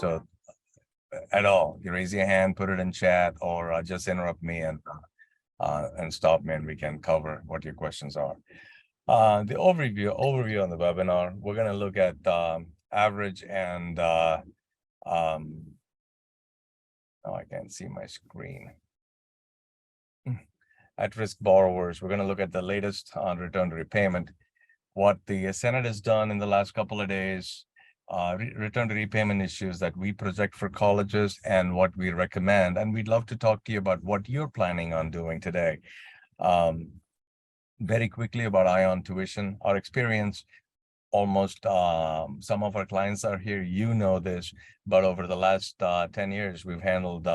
So at all, you raise your hand, put it in chat, or just interrupt me and stop me, and we can cover what your questions are. The overview on the webinar, we're going to look at average and um, oh, I can't see my screen. At-risk borrowers. We're going to look at the latest on return to repayment, what the Senate has done in the last couple of days, return to repayment issues that we project for colleges, and what we recommend. And we'd love to talk to you about what you're planning on doing today. Very quickly about ION tuition, our experience. Almost some of our clients are here, you know this, but over the last 10 years, we've handled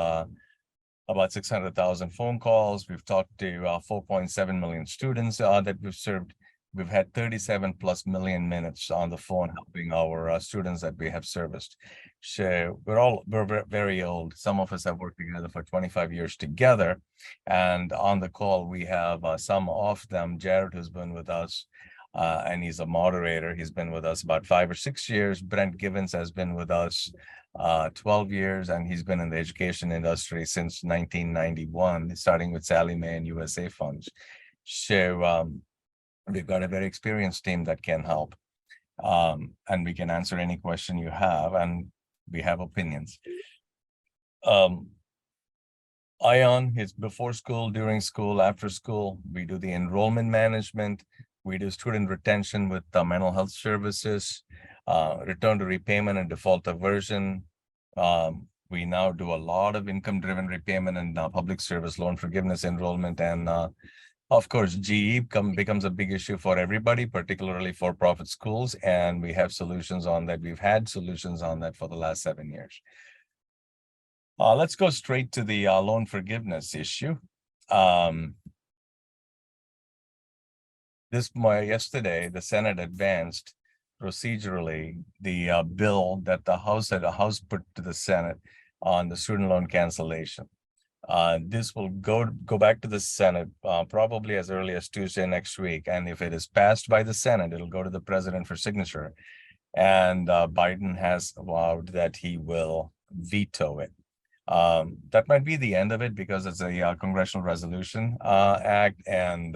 about 600,000 phone calls. We've talked to 4.7 million students that we've served. We've had 37 plus million minutes on the phone helping our students that we have serviced. So we're very old. Some of us have worked together for 25 years together. And on the call, we have some of them. Jared, who's been with us, and he's a moderator. He's been with us about 5 or 6 years. Brent Givens has been with us 12 years, and he's been in the education industry since 1991, starting with Sally Mae and USA Funds. So we've got a very experienced team that can help, and we can answer any question you have, and we have opinions. ION is before school, during school, after school. We do the enrollment management. We do student retention with the mental health services, return to repayment and default aversion. We now do a lot of income-driven repayment and public service loan forgiveness enrollment. And of course, GE becomes a big issue for everybody, particularly for-profit schools. And we have solutions on that. We've had solutions on that for the last 7 years. Let's go straight to the loan forgiveness issue. Yesterday, the Senate advanced procedurally the bill that the House put to the Senate on the student loan cancellation. This will go back to the Senate probably as early as Tuesday next week. And if it is passed by the Senate, it'll go to the president for signature. And Biden has vowed that he will veto it. That might be the end of it because it's a Congressional Resolution Act, and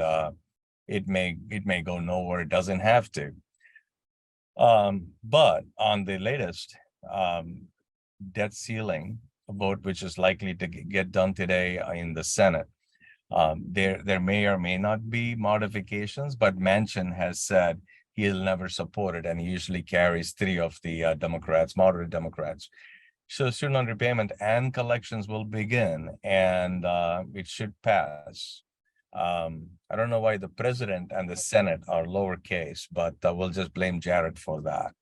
it may go nowhere. It doesn't have to. But on the latest debt ceiling vote, which is likely to get done today in the Senate, there may or may not be modifications, but Manchin has said he'll never support it, and he usually carries 3 of the Democrats, moderate Democrats. So student loan repayment and collections will begin, and it should pass. I don't know why the president and the Senate are lowercase, but we'll just blame Jared for that.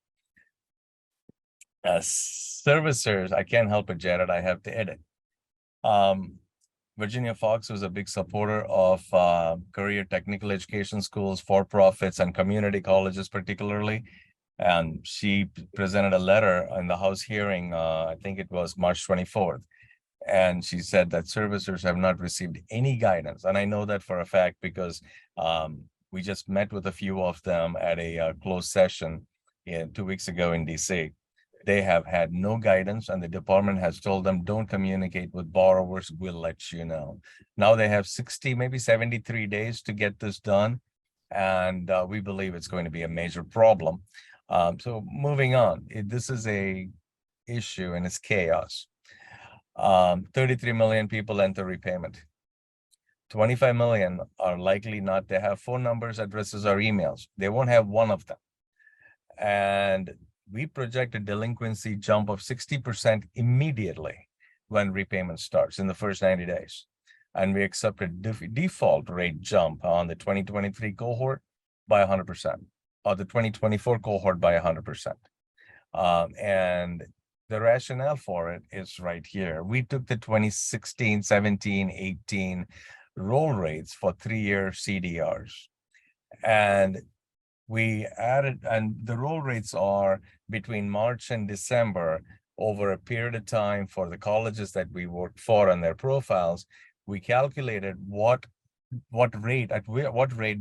Servicers, I can't help it, Jared, I have to edit. Virginia Fox was a big supporter of career technical education schools, for-profits, and community colleges particularly. And she presented a letter in the House hearing, I think it was March 24th. And she said that servicers have not received any guidance. And I know that for a fact because we just met with a few of them at a closed session 2 weeks ago in DC. They have had no guidance, and the department has told them, don't communicate with borrowers, we'll let you know. Now they have 60, maybe 73 days to get this done. And we believe it's going to be a major problem. So moving on, this is a issue and it's chaos. 33 million people enter repayment. 25 million are likely not to have phone numbers, addresses, or emails. They won't have one of them. And we project a delinquency jump of 60% immediately when repayment starts in the first 90 days. And we accept a default rate jump on the 2023 cohort by 100%, or the 2024 cohort by 100%. And the rationale for it is right here. We took the 2016, 17, 18 roll rates for 3-year CDRs. And we added, and the roll rates are between March and December over a period of time for the colleges that we worked for on their profiles. We calculated what rate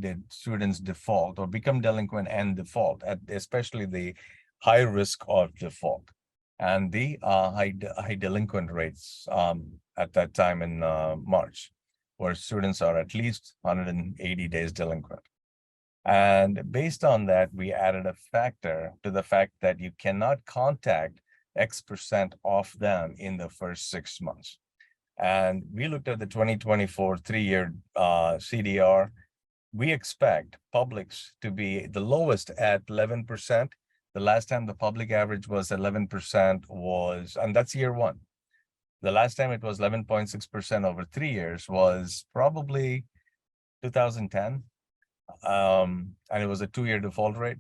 did students default or become delinquent and default, at especially the high risk of default. and the high delinquent rates at that time in March, where students are at least 180 days delinquent. And based on that, we added a factor to the fact that you cannot contact X% of them in the first 6 months. And we looked at the 2024 3-year CDR. We expect publics to be the lowest at 11%. The last time the public average was 11% was, and that's year one. The last time it was 11.6% over 3 years was probably 2010. And it was a 2-year default rate.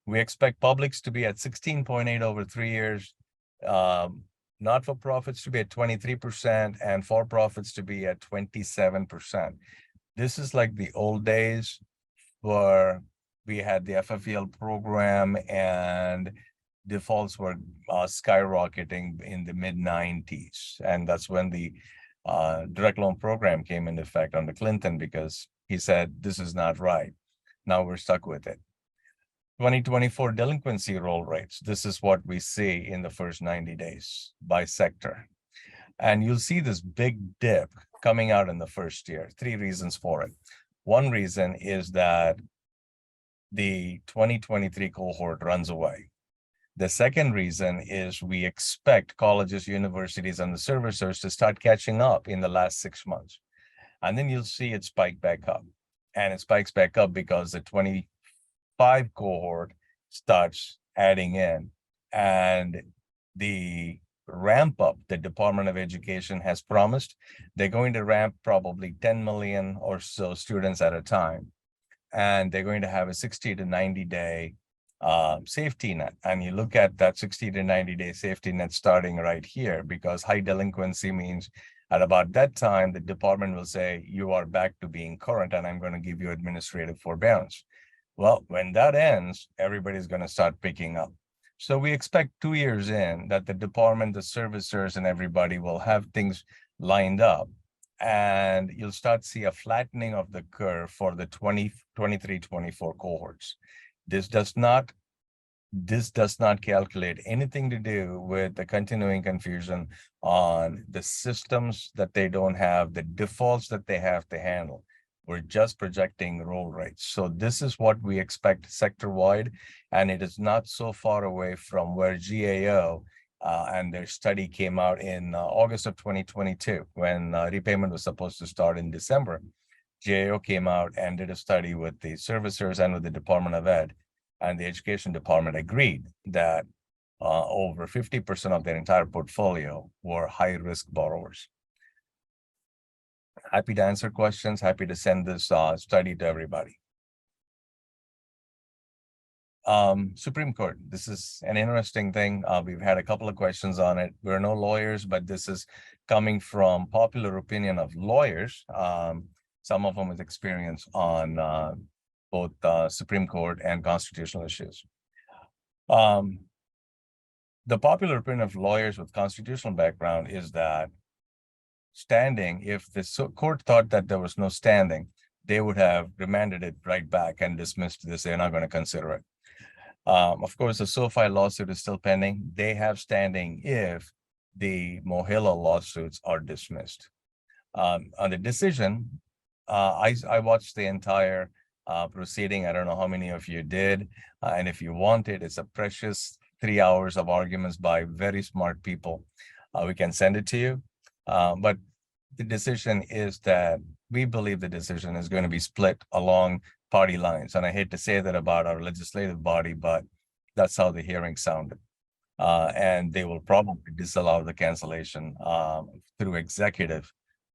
We expect publics to be at 16.8 over 3 years, not-for-profits to be at 23%, and for-profits to be at 27%. This is like the old days where we had the FFEL program and defaults were skyrocketing in the mid-90s. And that's when the direct loan program came into effect under Clinton, because he said, this is not right. Now we're stuck with it. 2024 delinquency roll rates. This is what we see in the first 90 days by sector. And you'll see this big dip coming out in the first year. 3 reasons for it. One reason is that the 2023 cohort runs away. The second reason is we expect colleges, universities, and the servicers to start catching up in the last 6 months. And then you'll see it spike back up. And it spikes back up because the 25 cohort starts adding in. And the ramp up the Department of Education has promised, they're going to ramp probably 10 million or so students at a time. And they're going to have a 60 to 90 day safety net. And you look at that 60 to 90 day safety net starting right here, because high delinquency means at about that time, the department will say, you are back to being current and I'm going to give you administrative forbearance. Well, when that ends, everybody's going to start picking up. So we expect 2 years in that the department, the servicers, and everybody will have things lined up. And you'll start to see a flattening of the curve for the 23-24 cohorts. This does not calculate anything to do with the continuing confusion on the systems that they don't have, the defaults that they have to handle. We're just projecting roll rates. So this is what we expect sector-wide, and it is not so far away from where GAO and their study came out in August of 2022, when repayment was supposed to start in December. GAO came out and did a study with the servicers and with the Department of Ed, and the Education Department agreed that over 50% of their entire portfolio were high-risk borrowers. Happy to answer questions, happy to send this study to everybody. Supreme Court, this is an interesting thing. We've had a couple of questions on it. We're no lawyers, but this is coming from popular opinion of lawyers, some of them with experience on both Supreme Court and constitutional issues. The popular opinion of lawyers with constitutional background is that standing, if the court thought that there was no standing, they would have remanded it right back and dismissed this. They're not going to consider it. Of course, the SoFi lawsuit is still pending. They have standing if the Mohila lawsuits are dismissed. On the decision, I watched the entire proceeding. I don't know how many of you did. And if you want it, it's a precious 3 hours of arguments by very smart people. We can send it to you. But the decision is that we believe the decision is going to be split along party lines. And I hate to say that about our legislative body, but that's how the hearing sounded. And they will probably disallow the cancellation through executive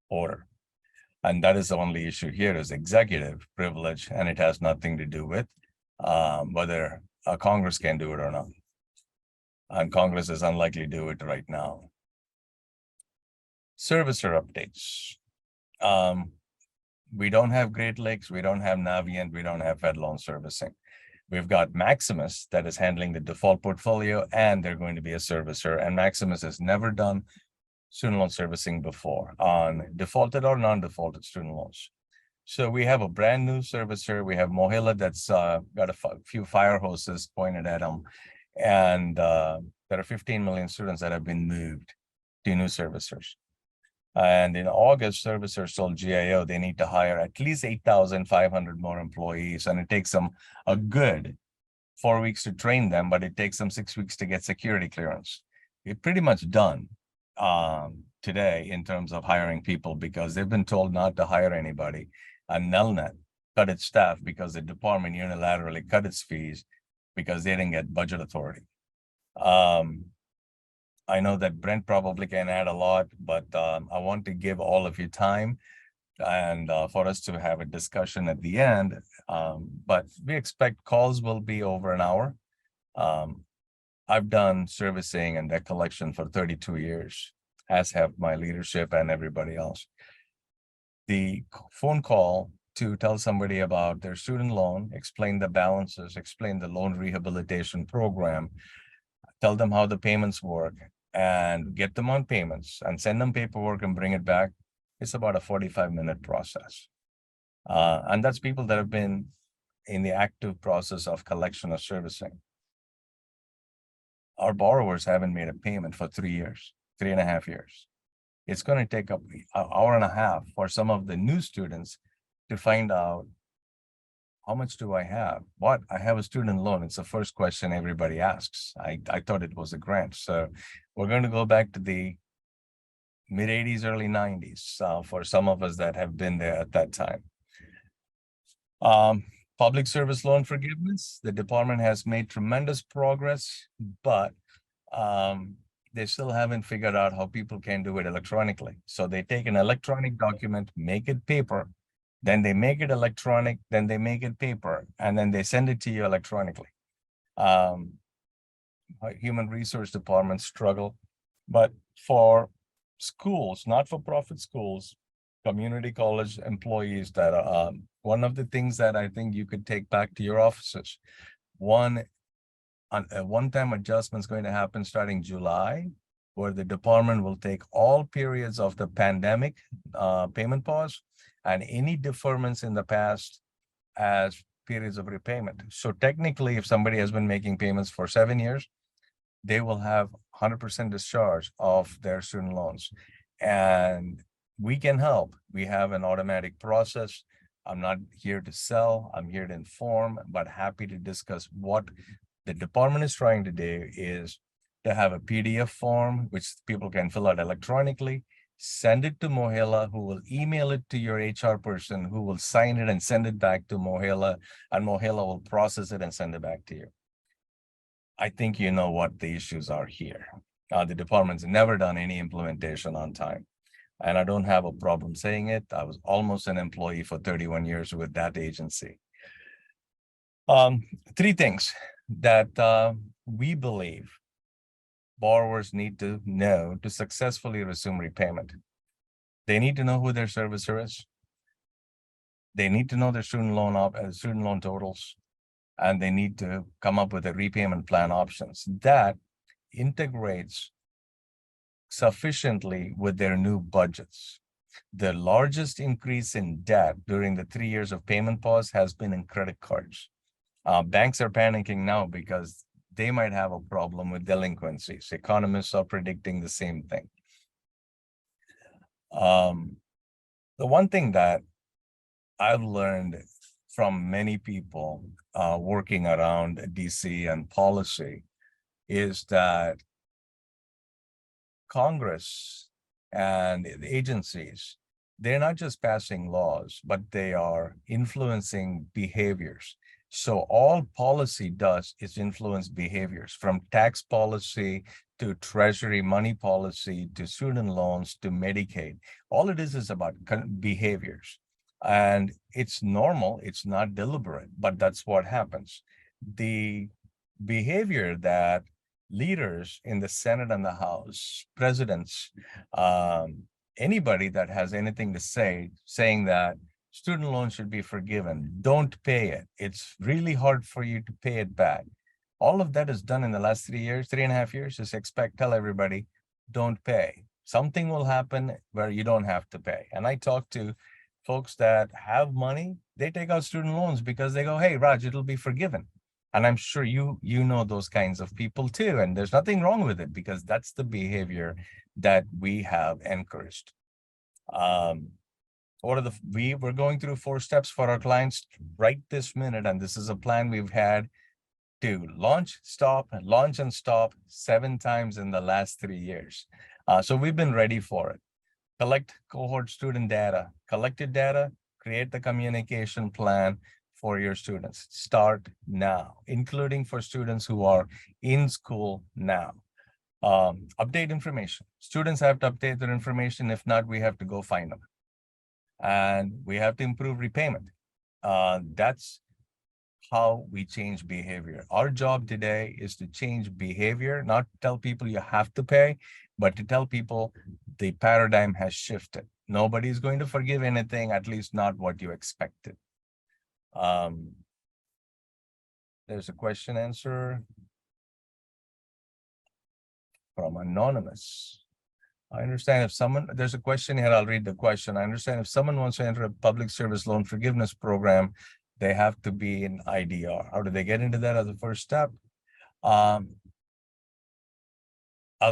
order. And that is the only issue here, is executive privilege, and it has nothing to do with whether Congress can do it or not. And Congress is unlikely to do it right now. Servicer updates. We don't have Great Lakes, we don't have Navient, we don't have Fed Loan Servicing. We've got Maximus that is handling the default portfolio, and they're going to be a servicer. And Maximus has never done student loan servicing before on defaulted or non-defaulted student loans. So we have a brand new servicer. We have Mohila that's got a few fire hoses pointed at them. And There are 15 million students that have been moved to new servicers. And in August, servicers told GIO they need to hire at least 8,500 more employees. And it takes them a good 4 weeks to train them, but it takes them 6 weeks to get security clearance. We're pretty much done today in terms of hiring people because they've been told not to hire anybody. And Nelnet cut its staff because the department unilaterally cut its fees because they didn't get budget authority. I know that Brent probably can add a lot, but I want to give all of you time and for us to have a discussion at the end. But we expect calls will be over an hour. I've done servicing and debt collection for 32 years, as have my leadership and everybody else. The phone call to tell somebody about their student loan, explain the balances, explain the loan rehabilitation program, tell them how the payments work, and get them on payments and send them paperwork and bring it back. It's about a 45-minute process. And that's people that have been in the active process of collection or servicing. Our borrowers haven't made a payment for 3 years, 3.5 years. It's going to take up an hour and a half for some of the new students to find out, how much do I have? What? I have a student loan. It's the first question everybody asks. I thought it was a grant. So we're going to go back to the mid 80s, early 90s for some of us that have been there at that time. Public service loan forgiveness. The department has made tremendous progress, but they still haven't figured out how people can do it electronically. So they take an electronic document, make it paper, then they make it electronic, then they make it paper, and then they send it to you electronically. Human resource departments struggle, but for schools, not-for-profit schools, community college employees that are one of the things that I think you could take back to your offices. A one-time adjustment is going to happen starting July, where the department will take all periods of the pandemic payment pause and any deferments in the past as periods of repayment. So technically, if somebody has been making payments for 7 years, they will have 100% discharge of their student loans. And we can help. We have an automatic process. I'm not here to sell, I'm here to inform, but happy to discuss what the department is trying to do is to have a PDF form, which people can fill out electronically, send it to Mohela, who will email it to your HR person, who will sign it and send it back to Mohela, and Mohela will process it and send it back to you. I think you know what the issues are here. The department's never done any implementation on time. And I don't have a problem saying it. I was almost an employee for 31 years with that agency. 3 things that we believe borrowers need to know to successfully resume repayment. They need to know who their servicer is. They need to know their student loan totals, and they need to come up with a repayment plan options that integrates sufficiently with their new budgets. The largest increase in debt during the 3 years of payment pause has been in credit cards. Banks are panicking now because they might have a problem with delinquencies. Economists are predicting the same thing. The one thing that I've learned from many people working around DC and policy is that Congress and the agencies, they're not just passing laws, but they are influencing behaviors. So all policy does is influence behaviors, from tax policy to treasury money policy to student loans to Medicaid. All it is about behaviors. And it's normal, it's not deliberate, but that's what happens. The behavior that leaders in the Senate and the House, presidents, anybody that has anything to say, saying that student loans should be forgiven, don't pay it, it's really hard for you to pay it back. All of that is done in the last 3 years, 3.5 years. Just tell everybody, don't pay. Something will happen where you don't have to pay. And I talk to folks that have money, they take out student loans because they go, hey, Raj, it'll be forgiven. And I'm sure you know those kinds of people too. And there's nothing wrong with it because that's the behavior that we have encouraged. We're going through 4 steps for our clients right this minute. And this is a plan we've had to launch and stop 7 times in the last 3 years. So we've been ready for it. Collect cohort student data, collected data, create the communication plan for your students. Start now, including for students who are in school now. Update information. Students have to update their information. If not, we have to go find them. And we have to improve repayment. That's how we change behavior. Our job today is to change behavior, not tell people you have to pay, but to tell people the paradigm has shifted. Nobody's going to forgive anything, at least not what you expected. There's a question answer from Anonymous. I understand if someone, there's a question here, I'll read the question. I understand if someone wants to enter a public service loan forgiveness program, they have to be in IDR. How do they get into that as a first step? I'll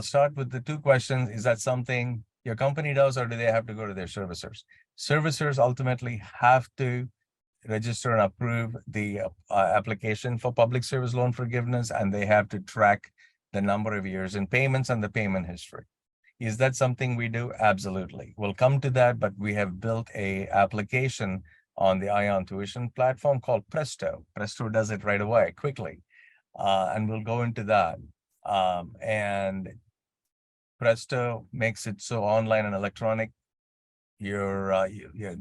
start with the 2 questions. Is that something your company does, or do they have to go to their servicers? Servicers ultimately have to register and approve the application for public service loan forgiveness, and they have to track the number of years in payments and the payment history. Is that something we do? Absolutely. We'll come to that, but we have built a application on the Ion Tuition platform called Presto. Presto does it right away, quickly. And we'll go into that. And Presto makes it so online and electronic. You're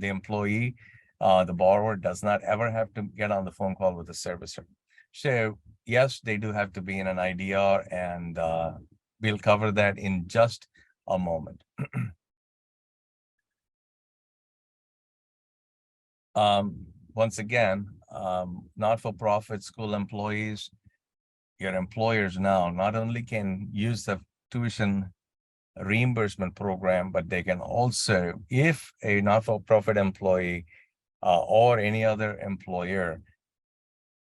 the employee, the borrower does not ever have to get on the phone call with the servicer. So yes, they do have to be in an IDR, and we'll cover that in just a moment. Once again, not-for-profit school employees, your employers now not only can use the tuition reimbursement program, but they can also, if a not-for-profit employee or any other employer,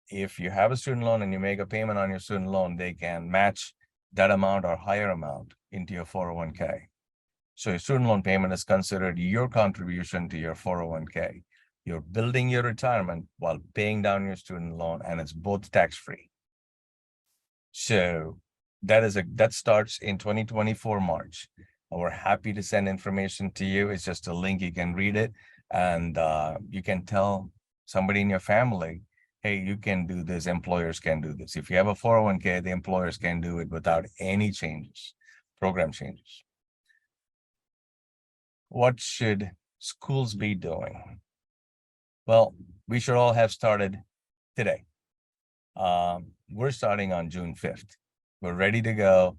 if you have a student loan and you make a payment on your student loan, they can match that amount or higher amount into your 401k. So your student loan payment is considered your contribution to your 401k. You're building your retirement while paying down your student loan, and it's both tax-free. So that starts in 2024 March. And we're happy to send information to you. It's just a link, you can read it, and you can tell somebody in your family, hey, you can do this, employers can do this. If you have a 401k, the employers can do it without any changes, program changes. What should schools be doing? Well, we should all have started today. We're starting on June 5th. We're ready to go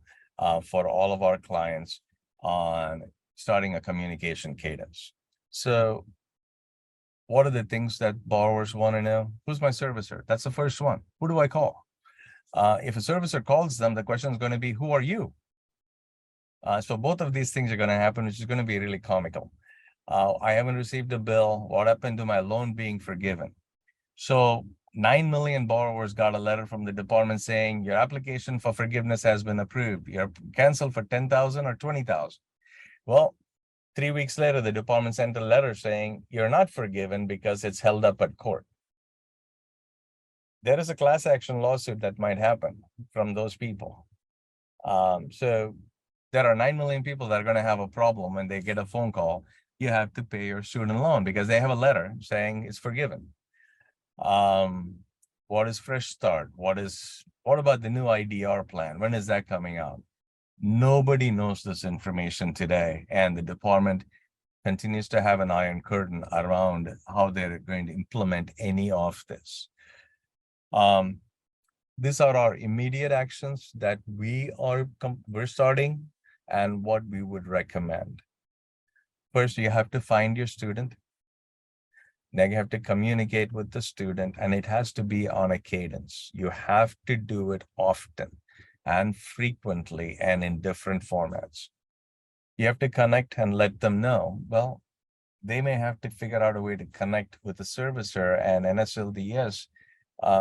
for all of our clients on starting a communication cadence. So what are the things that borrowers want to know? Who's my servicer? That's the first one. Who do I call? If a servicer calls them, the question is going to be, who are you? So both of these things are going to happen, which is going to be really comical. I haven't received a bill. What happened to my loan being forgiven? So 9 million borrowers got a letter from the department saying your application for forgiveness has been approved. You're canceled for 10,000 or 20,000. Well, 3 weeks later, the department sent a letter saying you're not forgiven because it's held up at court. There is a class action lawsuit that might happen from those people. So there are 9 million people that are going to have a problem when they get a phone call. You have to pay your student loan because they have a letter saying it's forgiven. What is Fresh Start? What about the new IDR plan? When is that coming out? Nobody knows this information today, and the department continues to have an iron curtain around how they're going to implement any of this. These are our immediate actions that we're starting, and what we would recommend. First, you have to find your student. Then you have to communicate with the student, and it has to be on a cadence. You have to do it often and frequently and in different formats. You have to connect and let them know. Well, they may have to figure out a way to connect with the servicer, and NSLDS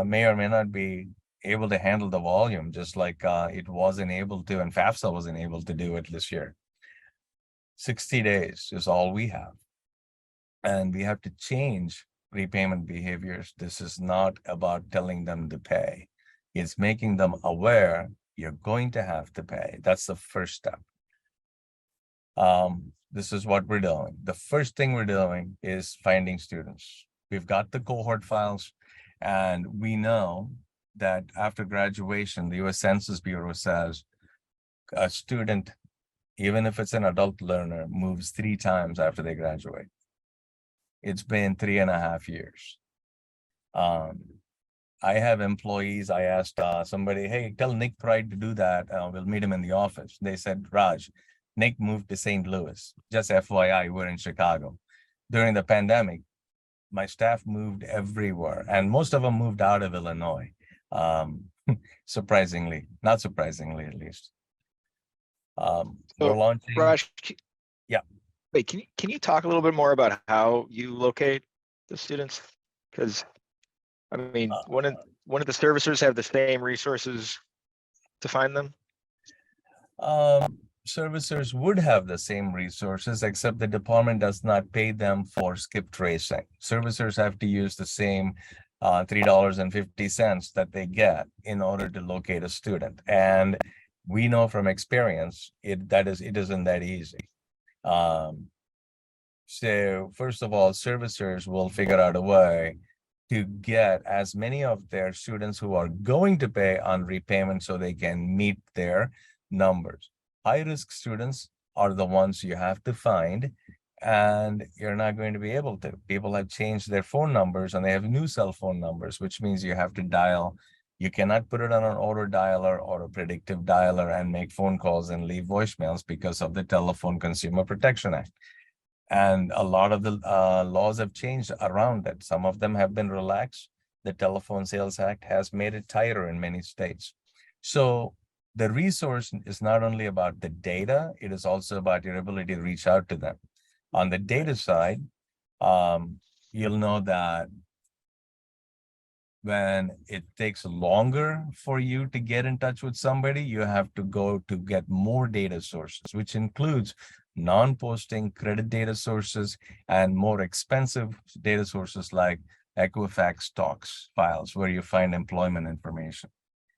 may or may not be able to handle the volume, just like it wasn't able to, and FAFSA wasn't able to do it this year. 60 days is all we have. And we have to change repayment behaviors. This is not about telling them to pay. It's making them aware you're going to have to pay. That's the first step. This is what we're doing. The first thing we're doing is finding students. We've got the cohort files, and we know that after graduation, the US Census Bureau says a student, even if it's an adult learner, moves 3 times after they graduate. It's been 3.5 years. I have employees. I asked somebody, hey, tell Nick Pride to do that. We'll meet him in the office. They said, Raj, Nick moved to St. Louis. Just FYI, we're in Chicago. During the pandemic, my staff moved everywhere, and most of them moved out of Illinois. Surprisingly, not surprisingly, at least. We're So, launching. Raj, Yeah. wait, can you talk a little bit more about how you locate the students? Because I mean, one of the servicers have the same resources to find them. Servicers would have the same resources, except the department does not pay them for skip tracing. Servicers have to use the same $3.50 that they get in order to locate a student. And we know from experience, it isn't that easy. So first of all, servicers will figure out a way to get as many of their students who are going to pay on repayment so they can meet their numbers. High-risk students are the ones you have to find, and you're not going to be able to. People have changed their phone numbers and they have new cell phone numbers, which means you have to dial. You cannot put it on an auto dialer or a predictive dialer and make phone calls and leave voicemails because of the Telephone Consumer Protection Act. And a lot of the laws have changed around it. Some of them have been relaxed. The Telephone Sales Act has made it tighter in many states. So the resource is not only about the data, it is also about your ability to reach out to them. On the data side, you'll know that when it takes longer for you to get in touch with somebody, you have to go to get more data sources, which includes non-posting credit data sources and more expensive data sources like Equifax stocks files where you find employment information.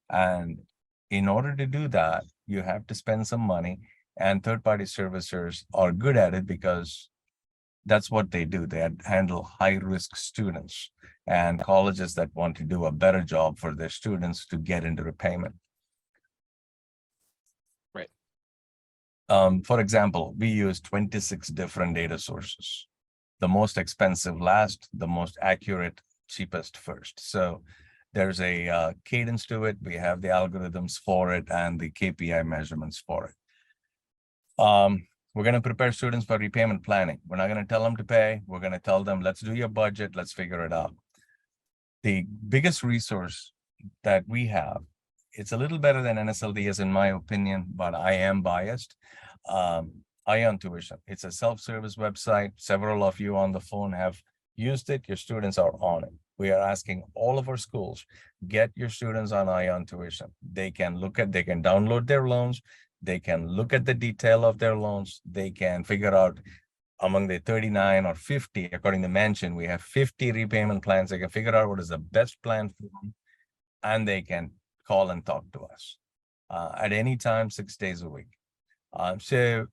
And in order to do that, you have to spend some money, and third-party servicers are good at it because that's what they do. They handle high-risk students and colleges that want to do a better job for their students to get into repayment. Right. For example, we use 26 different data sources. The most expensive last, the most accurate, cheapest first. So there's a cadence to it. We have the algorithms for it and the KPI measurements for it. We're going to prepare students for repayment planning. We're not going to tell them to pay. We're going to tell them, let's do your budget. Let's figure it out. The biggest resource that we have, it's a little better than NSLDS in my opinion, but I am biased. Ion Tuition. It's a self-service website. Several of you on the phone have used it. Your students are on it. We are asking all of our schools, get your students on Ion Tuition. They can download their loans. They can look at the detail of their loans. They can figure out among the 39 or 50, according to Mansion, we have 50 repayment plans. They can figure out what is the best plan for them, and they can call and talk to us at any time, 6 days a week. So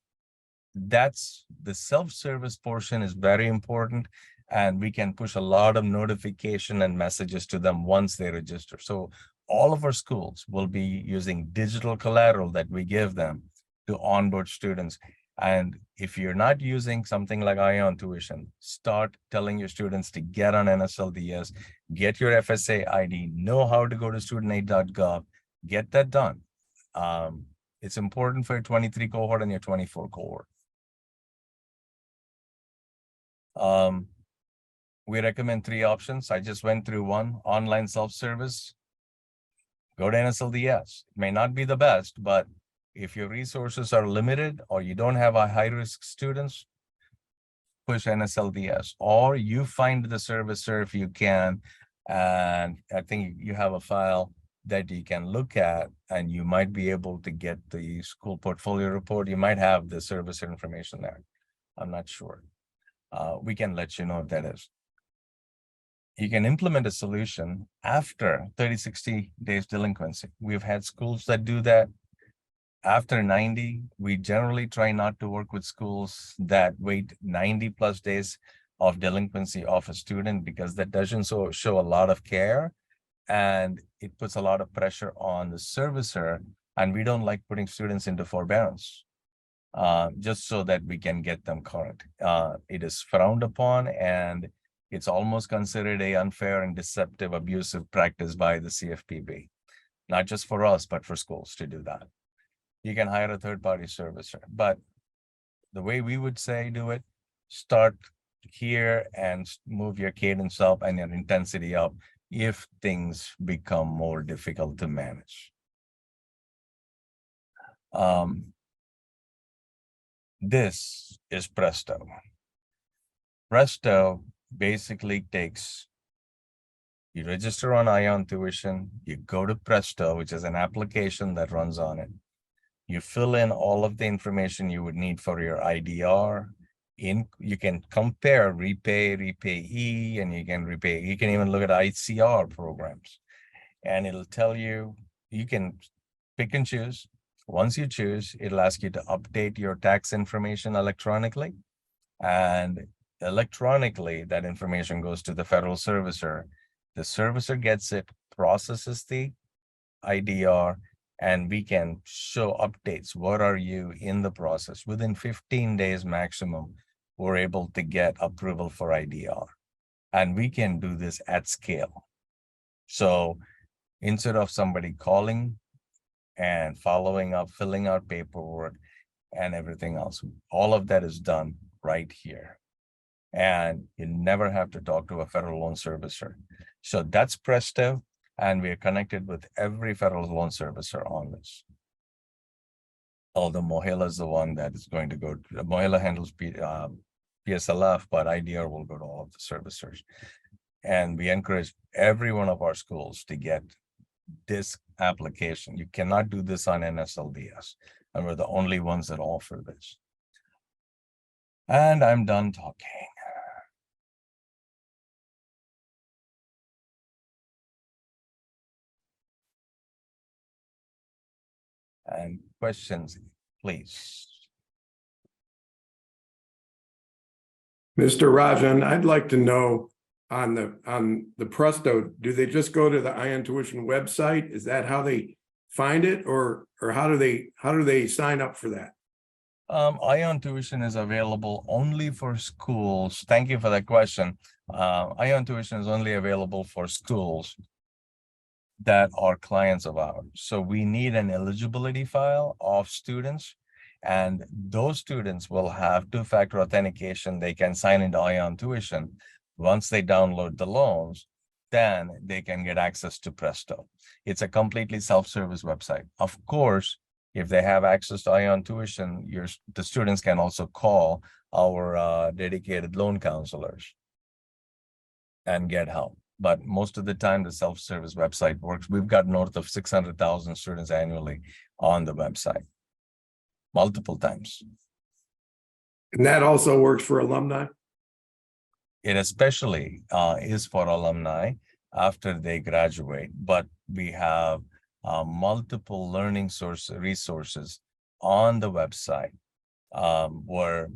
that's the self-service portion is very important, and we can push a lot of notification and messages to them once they register. So all of our schools will be using digital collateral that we give them to onboard students. And if you're not using something like Ion Tuition, start telling your students to get on NSLDS, get your FSA ID, know how to go to studentaid.gov, get that done. It's important for your 23 cohort and your 24 cohort. We recommend 3 options. I just went through one: online self-service. Go to NSLDS. It may not be the best, but if your resources are limited or you don't have a high-risk students, push NSLDS, or you find the servicer if you can. And I think you have a file that you can look at, and you might be able to get the school portfolio report. You might have the servicer information there. I'm not sure. We can let you know if that is. You can implement a solution after 30, 60 days delinquency. We've had schools that do that. After 90, we generally try not to work with schools that wait 90 plus days of delinquency of a student, because that doesn't show a lot of care, and it puts a lot of pressure on the servicer, and we don't like putting students into forbearance just so that we can get them current. It is frowned upon, and it's almost considered a unfair and deceptive, abusive practice by the CFPB, not just for us, but for schools to do that. You can hire a third-party servicer, but the way we would say do it, start here and move your cadence up and your intensity up if things become more difficult to manage. This is Presto. Presto basically takes, you register on Ion Tuition, you go to Presto, which is an application that runs on it. You fill in all of the information you would need for your IDR. You can compare repayee, and you can even look at ICR programs, and it'll tell you, you can pick and choose. Once you choose, it'll ask you to update your tax information electronically, and electronically that information goes to the federal servicer. The servicer gets it, processes the IDR, and we can show updates. What are you in the process? Within 15 days maximum, we're able to get approval for IDR. And we can do this at scale. So instead of somebody calling and following up, filling out paperwork and everything else, all of that is done right here. And you never have to talk to a federal loan servicer. So that's Presto. And we are connected with every federal loan servicer on this. Although Mohela is the one that is going to go, Mohela handles PSLF, but IDR will go to all of the servicers. And we encourage every one of our schools to get this application. You cannot do this on NSLDS, and we're the only ones that offer this. And I'm done talking. And questions, please. Mr. Rajan, I'd like to know on the Presto, do they just go to the Ion Tuition website? Is that how they find it, or how do they sign up for that? Ion Tuition is available only for schools. Thank you for that question. Ion Tuition is only available for schools that are clients of ours. So we need an eligibility file of students, and those students will have two-factor authentication. They can sign into Ion Tuition. Once they download the loans, then they can get access to Presto. It's a completely self-service website. Of course, if they have access to Ion Tuition, the students can also call our dedicated loan counselors and get help. But most of the time, the self-service website works. We've got north of 600,000 students annually on the website, multiple times. And that also works for alumni? It especially is for alumni after they graduate, but we have multiple learning resources on the website where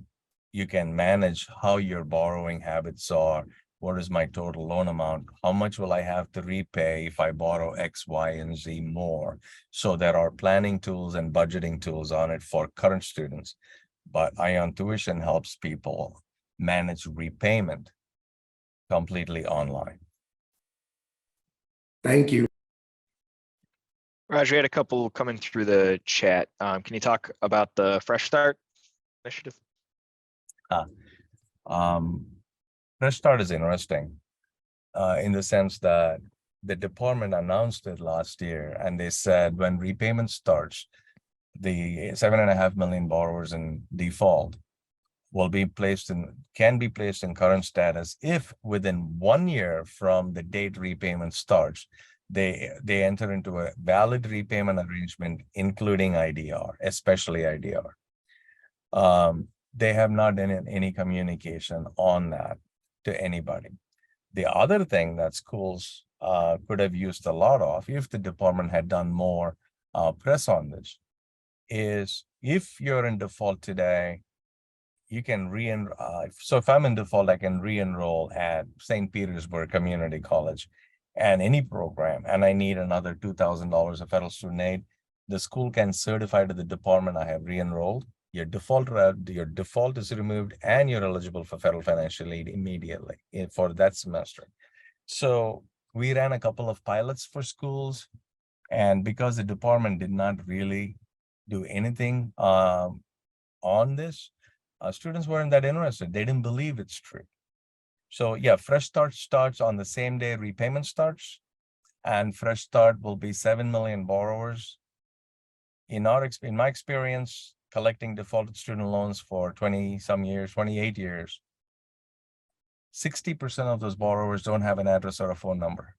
you can manage how your borrowing habits are. What is my total loan amount? How much will I have to repay if I borrow X, Y, and Z more? So there are planning tools and budgeting tools on it for current students. But Ion Tuition helps people manage repayment completely online. Thank you. Raj, we had a couple coming through the chat. Can you talk about the Fresh Start initiative? Fresh Start is interesting in the sense that the department announced it last year, and they said when repayment starts, the 7.5 million borrowers in default will be can be placed in current status if within 1 year from the date repayment starts, they enter into a valid repayment arrangement, including IDR, especially IDR. They have not done any communication on that to anybody. The other thing that schools could have used a lot of, if the department had done more press on this, is if you're in default today, you can so if I'm in default, I can re-enroll at St. Petersburg Community College and any program, and I need another $2,000 of federal student aid. The school can certify to the department I have re-enrolled. Your default is removed, and you're eligible for federal financial aid immediately for that semester. So we ran a couple of pilots for schools, and because the department did not really do anything on this, students weren't that interested. They didn't believe it's true. So yeah, Fresh Start starts on the same day repayment starts, and Fresh Start will be 7 million borrowers. In my experience, collecting defaulted student loans for 20-some years, 28 years, 60% of those borrowers don't have an address or a phone number.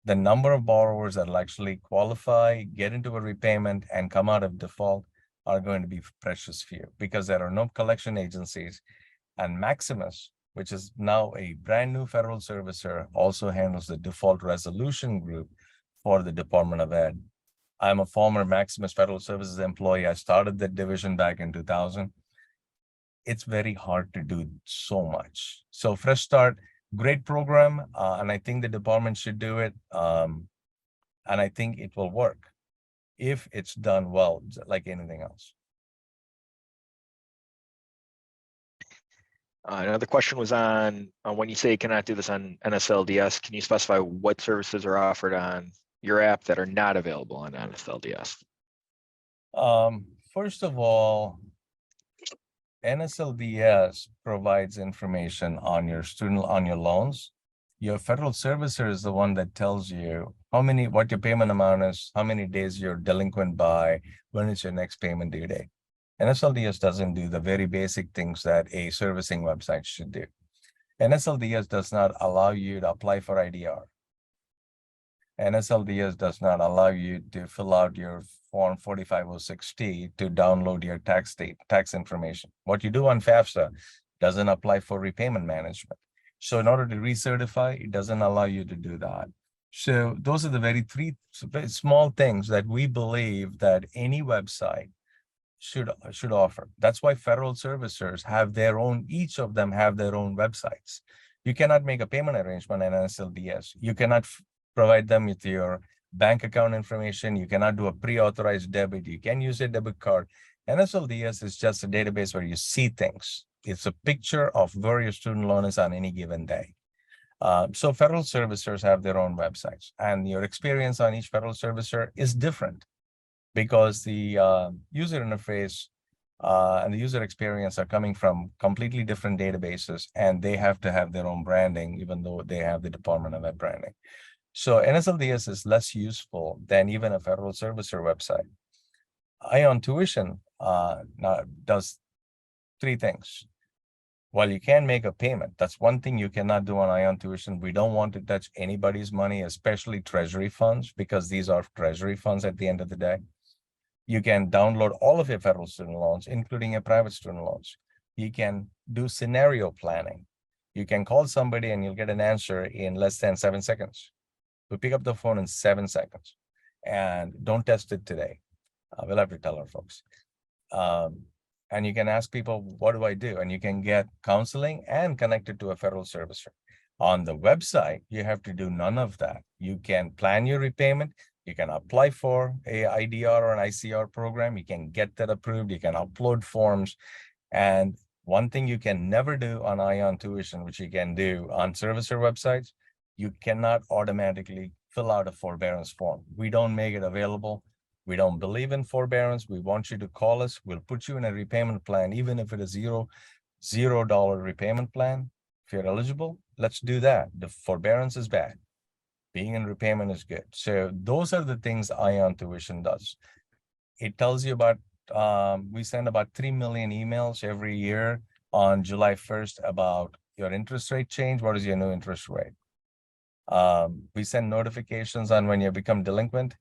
The number of borrowers that will actually qualify, get into a repayment, and come out of default are going to be precious few, because there are no collection agencies. And Maximus, which is now a brand new federal servicer, also handles the default resolution group for the Department of Ed. I'm a former Maximus Federal Services employee. I started that division back in 2000. It's very hard to do so much. So Fresh Start, great program, and I think the department should do it. And I think it will work if it's done well, like anything else. Another question was on when you say you cannot do this on NSLDS, can you specify what services are offered on your app that are not available on NSLDS? First of all, NSLDS provides information on your loans. Your federal servicer is the one that tells you what your payment amount is, how many days you're delinquent by, when is your next payment due date. NSLDS doesn't do the very basic things that a servicing website should do. NSLDS does not allow you to apply for IDR. NSLDS does not allow you to fill out your Form 4506T to download your tax information. What you do on FAFSA doesn't apply for repayment management. So in order to recertify, it doesn't allow you to do that. So those are the very small things that we believe that any website should offer. That's why federal servicers have their own, each of them have their own websites. You cannot make a payment arrangement in NSLDS. You cannot provide them with your bank account information. You cannot do a pre-authorized debit. You can use a debit card. NSLDS is just a database where you see things. It's a picture of where your student loan is on any given day. So federal servicers have their own websites, and your experience on each federal servicer is different because the user interface and the user experience are coming from completely different databases, and they have to have their own branding, even though they have the Department of Ed branding. So NSLDS is less useful than even a federal servicer website. Ion Tuition now does three things. While you can make a payment, that's one thing you cannot do on Ion Tuition. We don't want to touch anybody's money, especially treasury funds, because these are treasury funds at the end of the day. You can download all of your federal student loans, including your private student loans. You can do scenario planning. You can call somebody and you'll get an answer in less than 7 seconds. We pick up the phone in 7 seconds, and don't test it today. We'll have to tell our folks. And you can ask people, what do I do? And you can get counseling and connected to a federal servicer. On the website, you have to do none of that. You can plan your repayment. You can apply for a IDR or an ICR program. You can get that approved. You can upload forms. And one thing you can never do on Ion Tuition, which you can do on servicer websites, you cannot automatically fill out a forbearance form. We don't make it available. We don't believe in forbearance. We want you to call us. We'll put you in a repayment plan, even if it is $0 repayment plan. If you're eligible, let's do that. The forbearance is bad. Being in repayment is good. So those are the things Ion Tuition does. It tells you about, we send about 3 million emails every year on July 1st about your interest rate change. What is your new interest rate? We send notifications on when you become delinquent,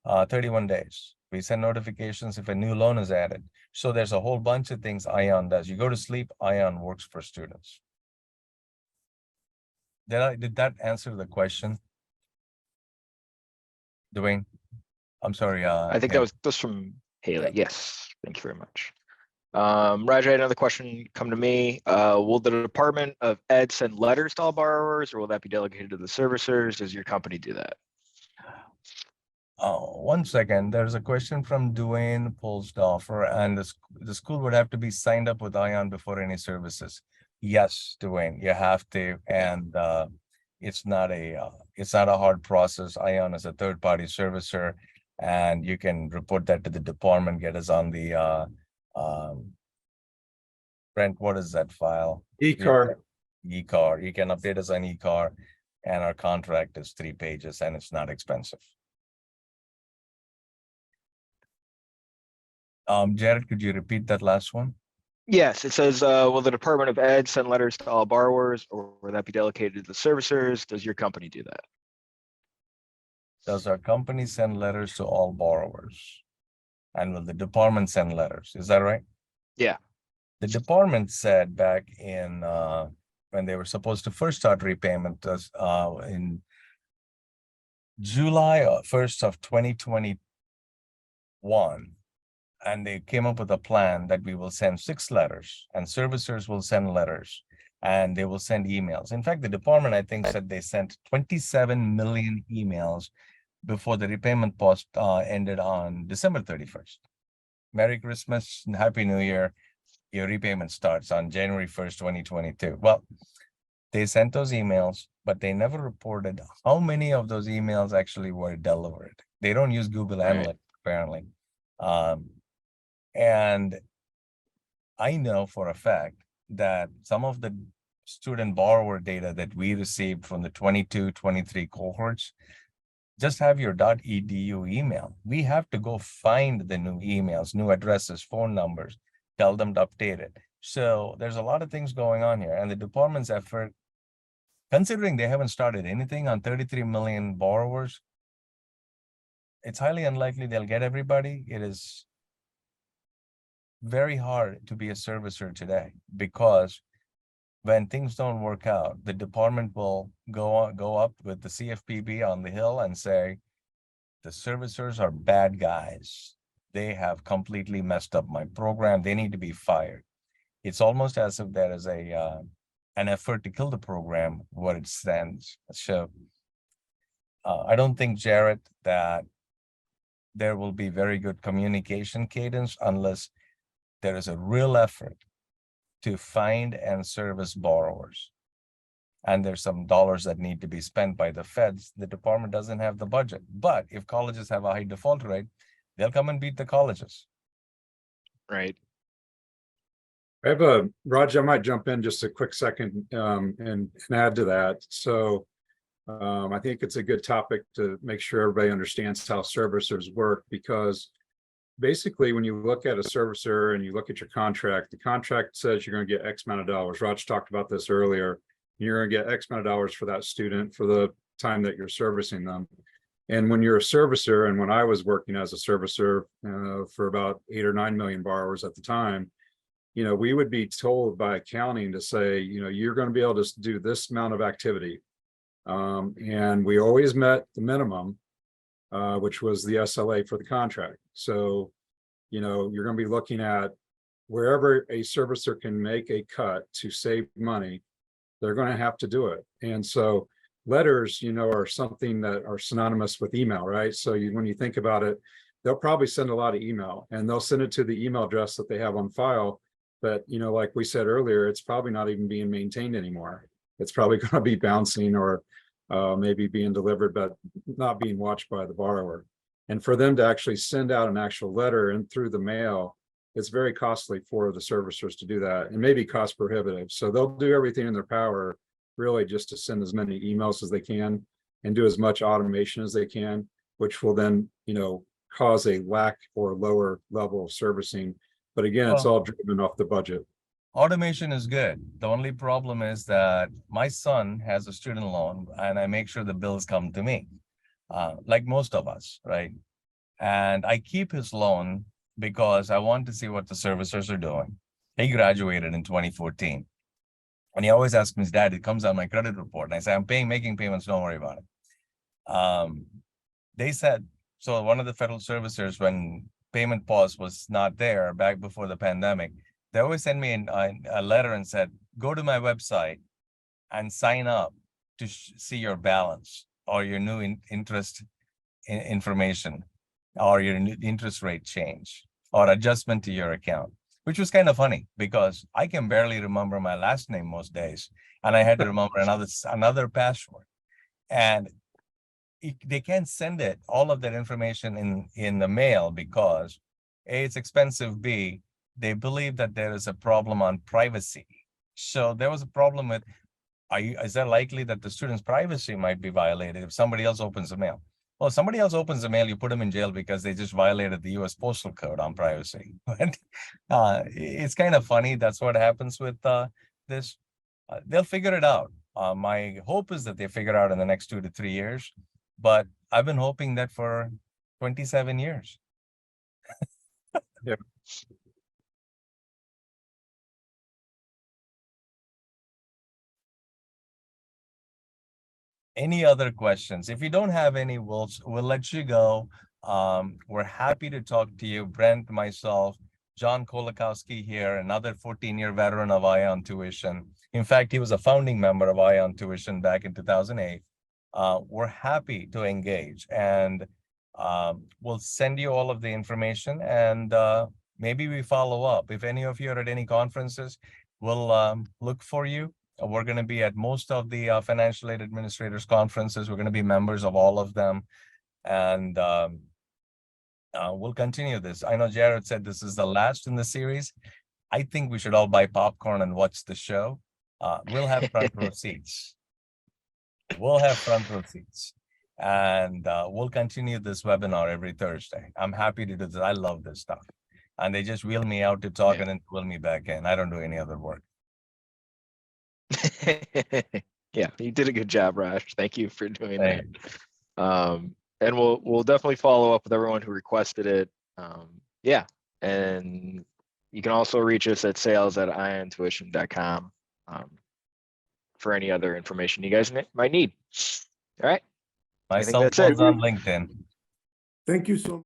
31 days. We send notifications if a new loan is added. So there's a whole bunch of things Ion does. You go to sleep, Ion works for students. Did that answer the question? Dwayne? I'm sorry. I think Haley. that was from Haley. Yeah. Yes, thank you very much. Raj, I had another question come to me. Will the Department of Ed send letters to all borrowers, or will that be delegated to the servicers? Does your company do that? Oh, 1 second. There's a question from Dwayne Polsdorfer, and the school would have to be signed up with Ion before any services. Yes, Dwayne, you have to, and it's not a hard process. Ion is a third-party servicer, and you can report that to the department. Get us on the Brent. What is that file? E-car. E-car. You can update us on e-car, and our contract is 3 pages, and it's not expensive. Jared, could you repeat that last one? Yes, it says, will the Department of Ed send letters to all borrowers, or will that be delegated to the servicers? Does your company do that? Does our company send letters to all borrowers? And will the department send letters? Is that right? Yeah. The department said back in when they were supposed to first start repayment in July 1st of 2021. And they came up with a plan that we will send 6 letters and servicers will send letters and they will send emails. In fact, the department, I think, said they sent 27 million emails before the repayment post ended on December 31st. Merry Christmas and Happy New Year. Your repayment starts on January 1st, 2022. Well, they sent those emails, but they never reported how many of those emails actually were delivered. They don't use Google Analytics, apparently. And I know for a fact that some of the student borrower data that we received from the 22-23 cohorts, just have your .edu email. We have to go find the new emails, new addresses, phone numbers, tell them to update it. So there's a lot of things going on here. And the department's effort, considering they haven't started anything on 33 million borrowers, it's highly unlikely they'll get everybody. It is very hard to be a servicer today because when things don't work out, the department will go up with the CFPB on the Hill and say, the servicers are bad guys. They have completely messed up my program. They need to be fired. It's almost as if there is an effort to kill the program where it stands. So I don't think, Jared, that there will be very good communication cadence unless there is a real effort to find and service borrowers. And there's some dollars that need to be spent by the feds. The department doesn't have the budget. But if colleges have a high default rate, they'll come and beat the colleges. Right. I have Raj, I might jump in just a quick second and add to that. So I think it's a good topic to make sure everybody understands how servicers work, because basically when you look at a servicer and you look at your contract, the contract says you're going to get X amount of dollars. Raj talked about this earlier. You're going to get X amount of dollars for that student for the time that you're servicing them. And when you're a servicer, and when I was working as a servicer for about 8 or 9 million borrowers at the time, we would be told by accounting to say, you're going to be able to do this amount of activity. And we always met the minimum, which was the SLA for the contract. So, you're going to be looking at wherever a servicer can make a cut to save money, they're going to have to do it. And so letters, are something that are synonymous with email, right? So when you think about it, they'll probably send a lot of email, and they'll send it to the email address that they have on file. But, like we said earlier, it's probably not even being maintained anymore. It's probably going to be bouncing or maybe being delivered, but not being watched by the borrower. And for them to actually send out an actual letter and through the mail, it's very costly for the servicers to do that, and maybe cost prohibitive. So they'll do everything in their power really just to send as many emails as they can and do as much automation as they can, which will then, cause a lack or lower level of servicing. But again, it's all driven off the budget. Automation is good. The only problem is that my son has a student loan and I make sure the bills come to me, like most of us, right? And I keep his loan because I want to see what the servicers are doing. He graduated in 2014. And he always asks me, Dad, it comes on my credit report. And I say, I'm making payments, don't worry about it. They said, so one of the federal servicers, when payment pause was not there back before the pandemic, they always send me a letter and said, go to my website and sign up to see your balance or your new interest information or your interest rate change or adjustment to your account, which was kind of funny because I can barely remember my last name most days. And I had to remember another password. And they can't send it, all of that information in the mail because A, it's expensive, B, they believe that there is a problem on privacy. So there was a problem with, is there likely that the student's privacy might be violated if somebody else opens the mail? Well, if somebody else opens the mail, you put them in jail because they just violated the US Postal Code on privacy. But it's kind of funny. That's what happens with this. They'll figure it out. My hope is that they figure out in the next 2 to 3 years. But I've been hoping that for 27 years. Yep. Any other questions? If you don't have any, we'll let you go. We're happy to talk to you, Brent, myself, John Kolakowski here, another 14-year veteran of Ion Tuition. In fact, he was a founding member of Ion Tuition back in 2008. We're happy to engage and we'll send you all of the information and maybe we follow up. If any of you are at any conferences, we'll look for you. We're going to be at most of the financial aid administrators conferences. We're going to be members of all of them. And we'll continue this. I know Jared said this is the last in the series. I think we should all buy popcorn and watch the show. We'll have front row seats. We'll have front row seats. And we'll continue this webinar every Thursday. I'm happy to do this. I love this stuff. And they just wheel me out to talk and then wheel me back in. I don't do any other work. Yeah, you did a good job, Raj. Thank you for doing Thank that. And we'll definitely follow up with everyone who requested it. Yeah, and you can also reach us at sales@iontuition.com for any other information you guys might need. All right. My I think cell that's phone's it. on LinkedIn. Thank you so